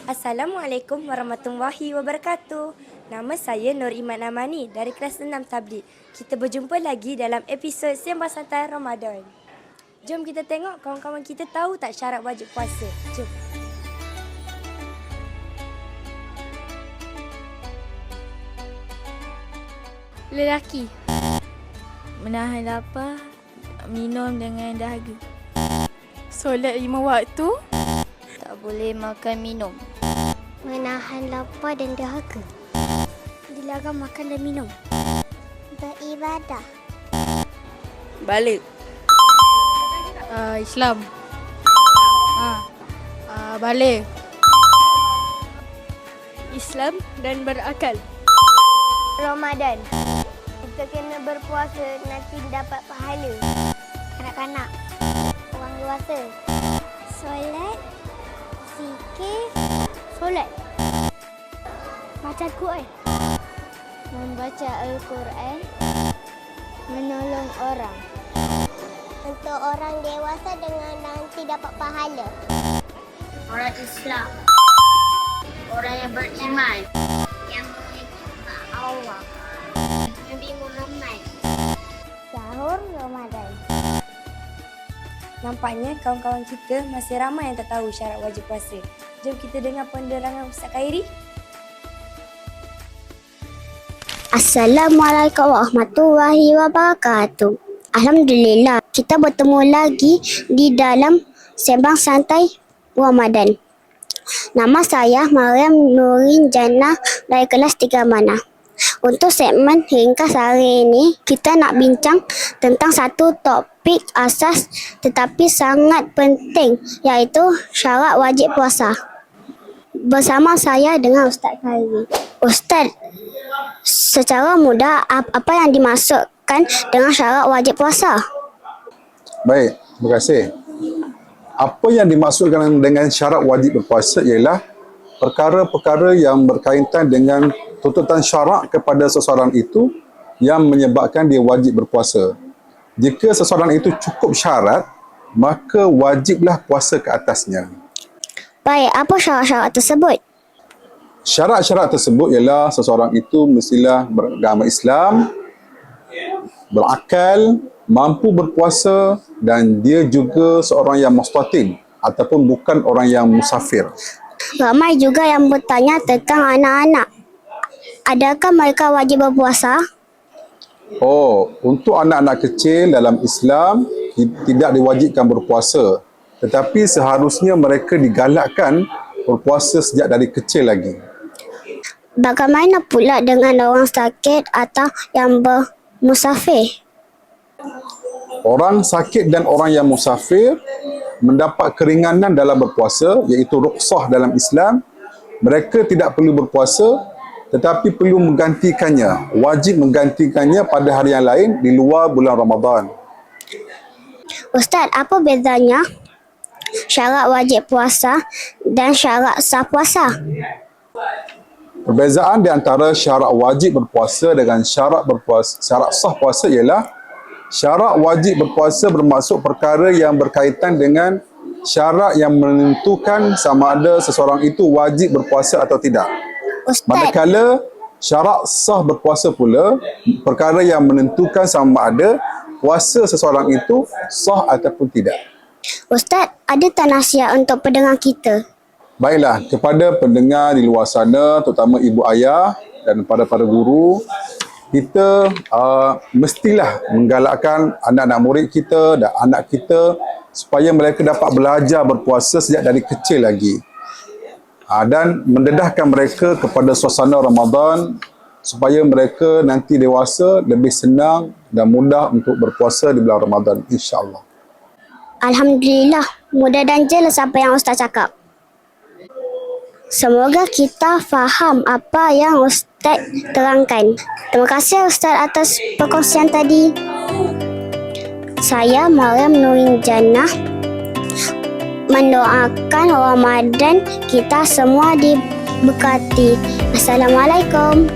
Assalamualaikum warahmatullahi wabarakatuh. Nama saya Nur Iman Amani dari kelas 6 Tablik. Kita berjumpa lagi dalam episod Sembang Santai Ramadan. Jom kita tengok kawan-kawan kita tahu tak syarat wajib puasa. Jom. Lelaki menahan lapar, minum dengan dahaga. Solat 5 waktu. Tak boleh makan minum. Menahan lapar dan dahaga. Dilarang makan dan minum. Beribadah. Balik. Islam. Balik. Islam dan berakal. Ramadan. Kita kena berpuasa nanti dapat pahala. Kanak-kanak. Orang dewasa. Solat. Zikir. Solat. Baca Al-Quran. Membaca Al-Quran. Menolong orang. Untuk orang dewasa dengan nanti dapat pahala. Orang Islam, orang yang beriman, yang mengikut Allah, Nabi Muhammad. Sahur Ramadan. Nampaknya kawan-kawan kita masih ramai yang tak tahu syarat wajib puasa. Jom kita dengar penerangan Ustaz Khairi. Assalamualaikum warahmatullahi wabarakatuh. Alhamdulillah, kita bertemu lagi di dalam Sembang Santai Ramadan. Nama saya Mariam Nurin Jannah dari kelas 3 Mana. Untuk segmen ringkas hari ini, kita nak bincang tentang satu topik asas tetapi sangat penting, iaitu syarat wajib puasa. Bersama saya dengan Ustaz Khairi. Ustaz, secara mudah apa yang dimaksudkan dengan syarat wajib puasa? Baik, terima kasih. Apa yang dimaksudkan dengan syarat wajib berpuasa ialah perkara-perkara yang berkaitan dengan tuntutan syarak kepada seseorang itu yang menyebabkan dia wajib berpuasa. Jika seseorang itu cukup syarat, maka wajiblah puasa ke atasnya. Baik, apa syarat-syarat tersebut? Syarat-syarat tersebut ialah seseorang itu mestilah beragama Islam, berakal, mampu berpuasa dan dia juga seorang yang mustatin ataupun bukan orang yang musafir. Ramai juga yang bertanya tentang anak-anak. Adakah mereka wajib berpuasa? Oh, untuk anak-anak kecil dalam Islam tidak diwajibkan berpuasa. Tetapi seharusnya mereka digalakkan berpuasa sejak dari kecil lagi. Bagaimana pula dengan orang sakit atau yang bermusafir? Orang sakit dan orang yang musafir mendapat keringanan dalam berpuasa, iaitu rukhsah dalam Islam. Mereka tidak perlu berpuasa tetapi perlu menggantikannya, wajib menggantikannya pada hari yang lain di luar bulan Ramadan. Ustaz, apa bezanya syarat wajib puasa dan syarat sah puasa? Perbezaan di antara syarat wajib berpuasa dengan syarat sah puasa ialah syarat wajib berpuasa bermaksud perkara yang berkaitan dengan syarat yang menentukan sama ada seseorang itu wajib berpuasa atau tidak. Ustaz, Manakala syarat sah berpuasa pula perkara yang menentukan sama ada puasa seseorang itu sah ataupun tidak. Ustaz, ada tak nasihat untuk pendengar kita? Baiklah, kepada pendengar di luar sana, terutama ibu ayah dan para guru, kita mestilah menggalakkan anak-anak murid kita dan anak kita supaya mereka dapat belajar berpuasa sejak dari kecil lagi. Dan mendedahkan mereka kepada suasana Ramadan supaya mereka nanti dewasa lebih senang dan mudah untuk berpuasa di bulan Ramadan, insya-Allah. Alhamdulillah, mudah dan jelas apa yang Ustaz cakap. Semoga kita faham apa yang Ustaz terangkan. Terima kasih Ustaz atas perkongsian tadi. Saya Mariam Nurin Jannah mendoakan Ramadan kita semua diberkati. Assalamualaikum.